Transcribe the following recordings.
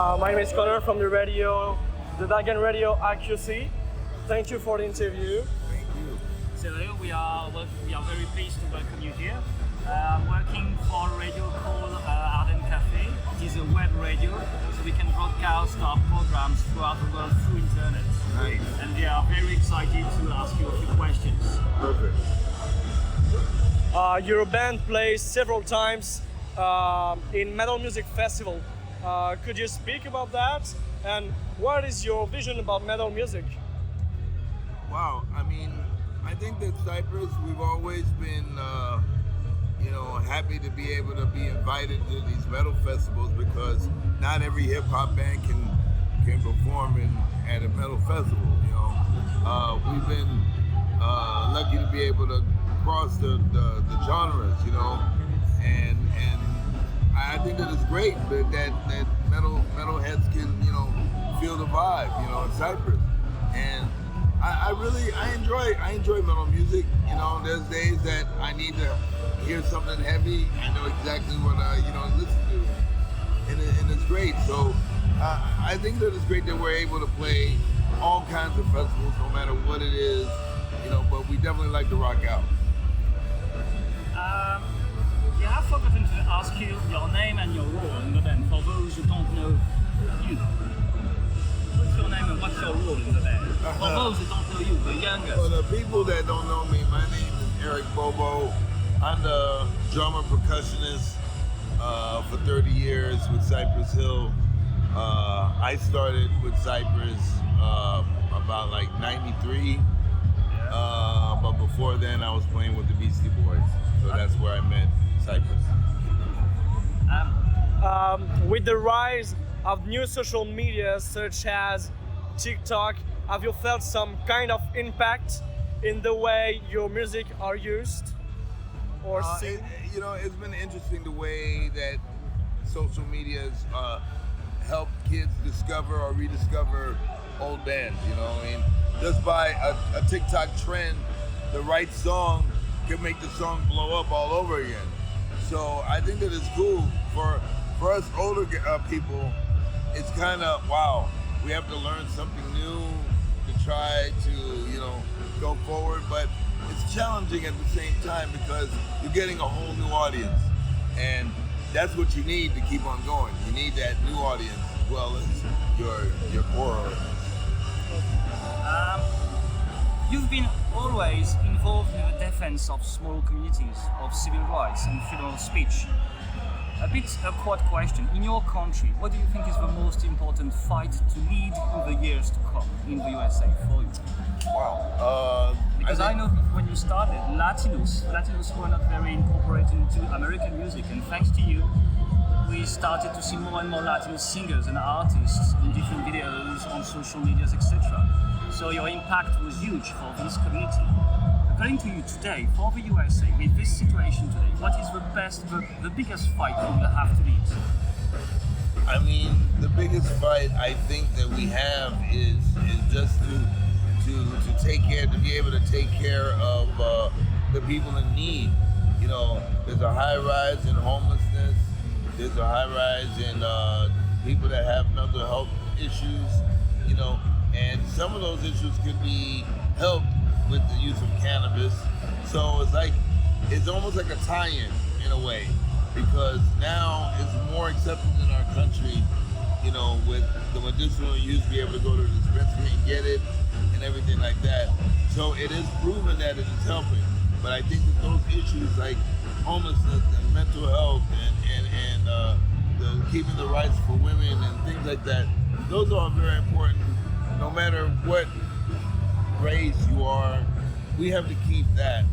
My name is Connor from the Dagen Radio AQC. Thank you for the interview. Thank you. So we are very pleased to welcome you here. I'm working for a radio called Arden Cafe. It is a web radio, so we can broadcast our programs throughout the world through internet. Nice. And we are very excited to ask you a few questions. Perfect. Your band plays several times in Metal Music Festival. Could you speak about that? And what is your vision about metal music? Wow. I mean, I think that Cypress, we've always been, happy to be able to be invited to these metal festivals because not every hip hop band can perform at a metal festival. We've been lucky to be able to cross the genres, and I think that it's great that metalheads can feel the vibe, in Cypress, and I enjoy metal music. There's days that I need to hear something heavy. I know exactly what listen to, and it's great. So I think that it's great that we're able to play all kinds of festivals, no matter what it is. But we definitely like to rock out. Yeah, I've forgotten to ask you your name and your role in the band. For those who don't know you, what's your name and what's your role in the band? For those who don't know you, the youngest. For the people that don't know me, my name is Eric Bobo. I'm the drummer percussionist for 30 years with Cypress Hill. I started with Cypress about like 93. But before then, I was playing with the Beastie Boys. So that's where I met Cypress. With the rise of new social media such as TikTok, have you felt some kind of impact in the way your music are used or seen? It's been interesting the way that social media's helped kids discover or rediscover old bands. Just by a TikTok trend, the right song can make the song blow up all over again. So I think that it's cool for us older people. It's kind of wow. We have to learn something new to try to go forward, but it's challenging at the same time because you're getting a whole new audience, and that's what you need to keep on going. You need that new audience as well as your core audience. You've been always involved in the defense of small communities, of civil rights and freedom of speech. A bit awkward question. In your country, what do you think is the most important fight to lead in the years to come in the USA for you? Wow. Because I know when you started, Latinos were not very incorporated into American music, and thanks to you, we started to see more and more Latino singers and artists in different videos on social medias, etc. So your impact was huge for this community. According to you today, for the USA, with this situation today, what is the biggest fight you will have to lead? I mean, the biggest fight I think that we have is just to take care, to be able to take care of the people in need. There's a high rise in homelessness. There's a high rise in people that have mental health issues. And some of those issues could be helped with the use of cannabis. So it's almost like a tie-in in a way, because now it's more accepted in our country, with the medicinal use, be able to go to the dispensary and get it and everything like that. So it is proven that it is helping. But I think that those issues like homelessness and mental health and keeping the rights for women and things like that, those are very important. No matter what race you are, we have to keep that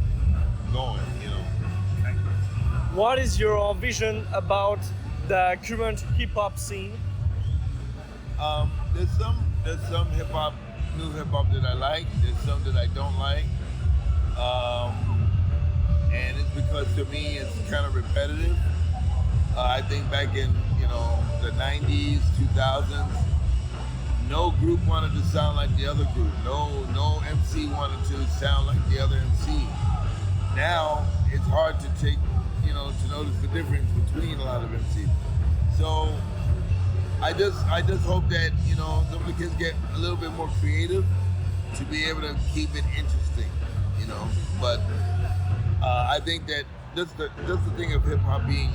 going, Okay. What is your vision about the current hip hop scene? There's some hip hop, new hip hop that I like. There's some that I don't like, and it's because to me it's kind of repetitive. I think back in the 90s, 2000s. No group wanted to sound like the other group. No MC wanted to sound like the other MC. Now it's hard to notice the difference between a lot of MCs. So I just hope that some of the kids get a little bit more creative to be able to keep it interesting, But I think that just the thing of hip hop being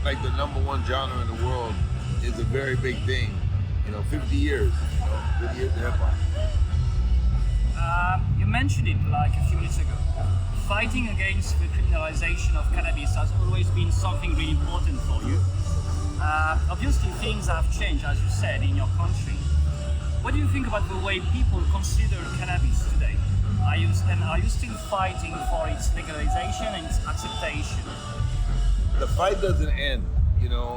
like the #1 genre in the world is a very big thing. 50 years, 50 years of hip hop. You mentioned it like a few minutes ago. Fighting against the criminalization of cannabis has always been something really important for you. Obviously, things have changed, as you said, in your country. What do you think about the way people consider cannabis today? Are you still fighting for its legalization and its acceptation? The fight doesn't end.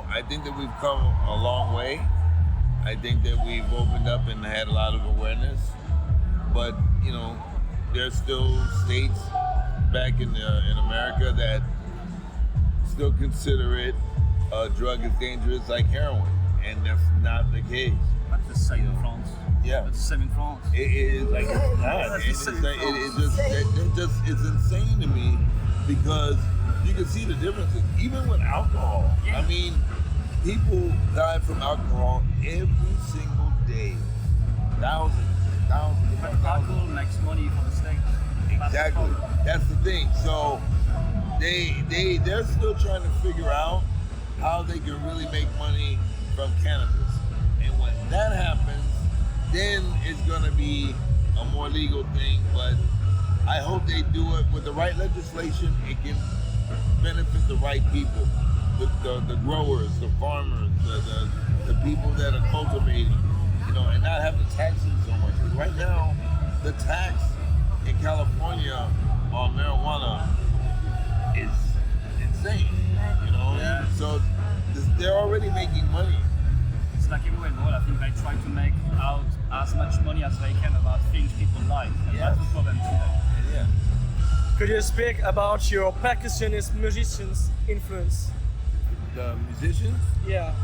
I think that we've come a long way. I think that we've opened up and had a lot of awareness. But, there's still states back in America that still consider it a drug as dangerous like heroin. And that's not the case. That's the same in France. Yeah. That's the same in France. It is like it's not. It's insane to me because you can see the differences. Even with alcohol. Yeah. I mean, people die from alcohol every single day. Thousands. But alcohol makes money for the state. Exactly. That's the thing. So they're still trying to figure out how they can really make money from cannabis. And when that happens, then it's gonna be a more legal thing. But I hope they do it with the right legislation. It can benefit the right people, the growers, the farmers, the people that are cultivating, and not have the taxes so much. Because right now, the tax in California on marijuana is insane, Yeah. So they're already making money. It's like everywhere in the world. I think they try to make out as much money as they can about things people like. And Yes. that's the problem today. Yeah. Could you speak about your percussionist musicians' influence? The musicians, Yeah.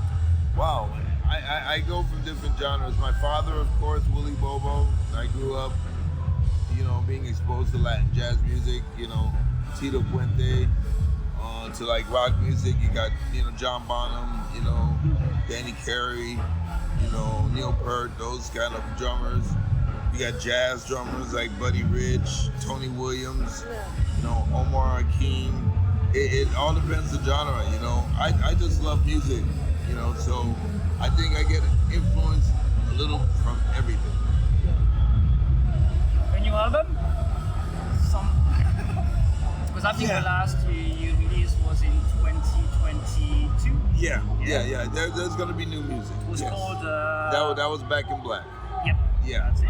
wow, I go from different genres. My father, of course, Willie Bobo. I grew up, being exposed to Latin jazz music, Tito Puente, to like rock music. You got, John Bonham, Danny Carey, Neil Peart, those kind of drummers. You got jazz drummers like Buddy Rich, Tony Williams, Omar Hakeem. It all depends the genre, I just love music, so I think I get influenced a little from everything. A new album? Because I think the last you released was in 2022. Yeah. There's gonna be new music. It was Yes. called. That was Back in Black. Yep. Yeah. That's it.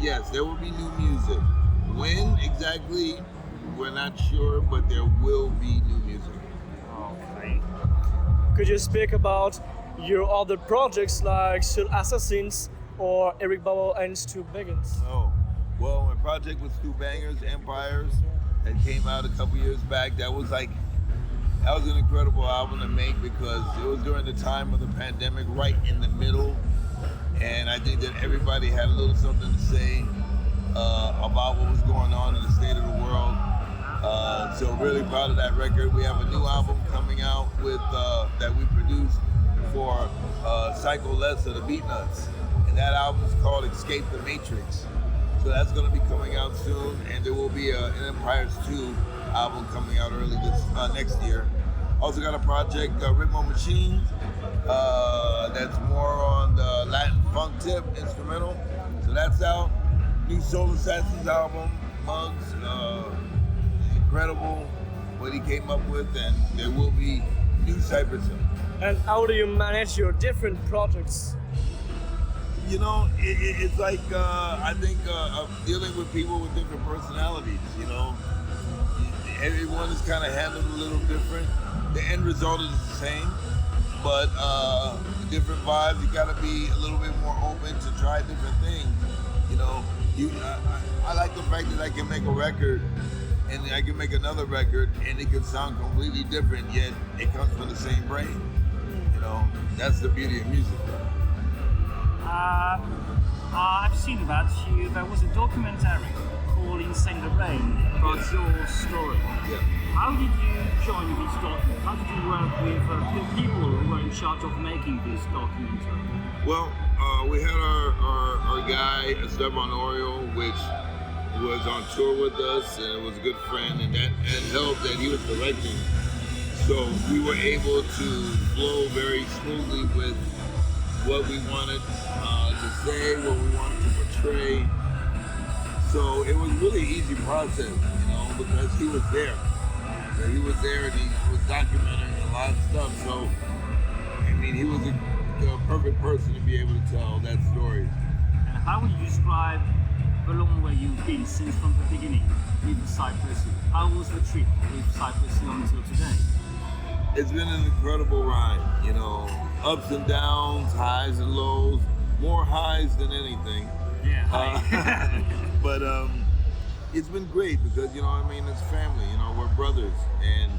Yes, there will be new music. When exactly, we're not sure, but there will be new music. Okay. Could you speak about your other projects like Soul Assassins or Eric Bobo and Stu Biggins? Oh, well, my project with Stu Bangers, Empires, that came out a couple years back, that was an incredible album to make because it was during the time of the pandemic, right in the middle. And I think that everybody had a little something to say about what was going on in the state of the world. So really proud of that record. We have a new album coming out with that we produced for Psycho Lessa, the Beatnuts. And that album is called Escape the Matrix. So that's going to be coming out soon. And there will be an Empires 2 album coming out early next year. Also got a project, Ritmo Machine, that's more on the Latin funk tip, instrumental. So that's out. New Soul Assassins album, Muggs, incredible what he came up with, and there will be new Cypress Hill. And how do you manage your different projects? It's like, I think dealing with people with different personalities, Everyone is kind of handled a little different. The end result is the same, but different vibes. You got to be a little bit more open to try different things. I like the fact that I can make a record and I can make another record and it can sound completely different, yet it comes from the same brain. That's the beauty of music. I've seen about you. There was a documentary called Insane the Brain about your story. Yeah. How did you join this document? How did you work with the people who were in charge of making this documentary? Well, we had our guy Esteban Oriol, which was on tour with us, and it was a good friend, and that helped that he was directing. So we were able to flow very smoothly with what we wanted to say, what we wanted to portray. So it was really easy process, because he was there. And he was there and he was documenting a lot of stuff. So, I mean, he was the perfect person to be able to tell that story. And how would you describe the long way you've been since from the beginning with Cypress Hill? How was the trip with Cypress Hill until today? It's been an incredible ride, ups and downs, highs and lows, more highs than anything. Yeah. But it's been great because, it's family, we're brothers, and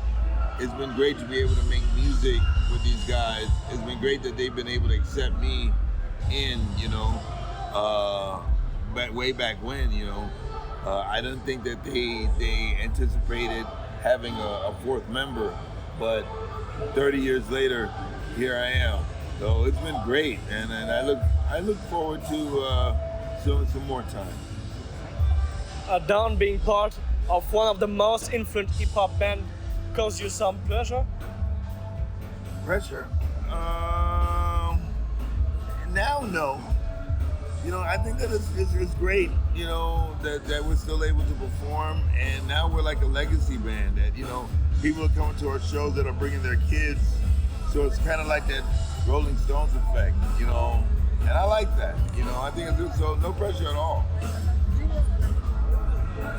it's been great to be able to make music with these guys. It's been great that they've been able to accept me in, way back when, I didn't think that they anticipated having a fourth member, but 30 years later, here I am. So it's been great, and I look forward to some more time. Don being part of one of the most influential hip-hop band cause you some pleasure? Pressure? Now, no. I think that it's great, that we're still able to perform, and now we're like a legacy band that, people are coming to our shows that are bringing their kids, so it's kind of like that Rolling Stones effect, and I like that, I think it's good, so no pressure at all.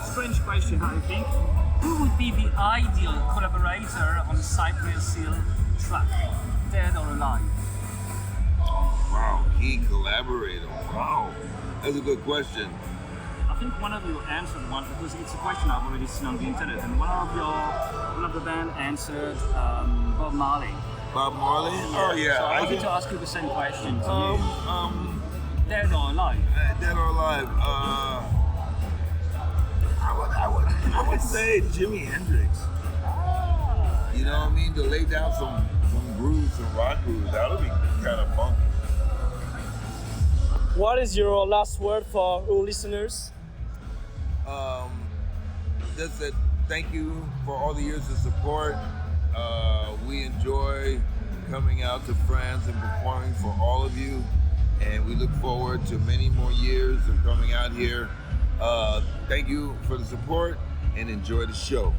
Strange question, I think. Who would be the ideal collaborator on Cypress Hill track, dead or alive? Wow, key collaborator. Wow, that's a good question. I think one of you answered one because it's a question I've already seen on the internet, and one of the band answered Bob Marley. Bob Marley? Oh yeah. So I wanted to ask you the same question to you. Dead or alive? Dead or alive? I would say Jimi Hendrix. You know what I mean? To lay down some grooves, some rock grooves, that would be kind of funky. What is your last word for our listeners? Just that thank you for all the years of support. We enjoy coming out to France and performing for all of you, and we look forward to many more years of coming out here. Thank you for the support and enjoy the show.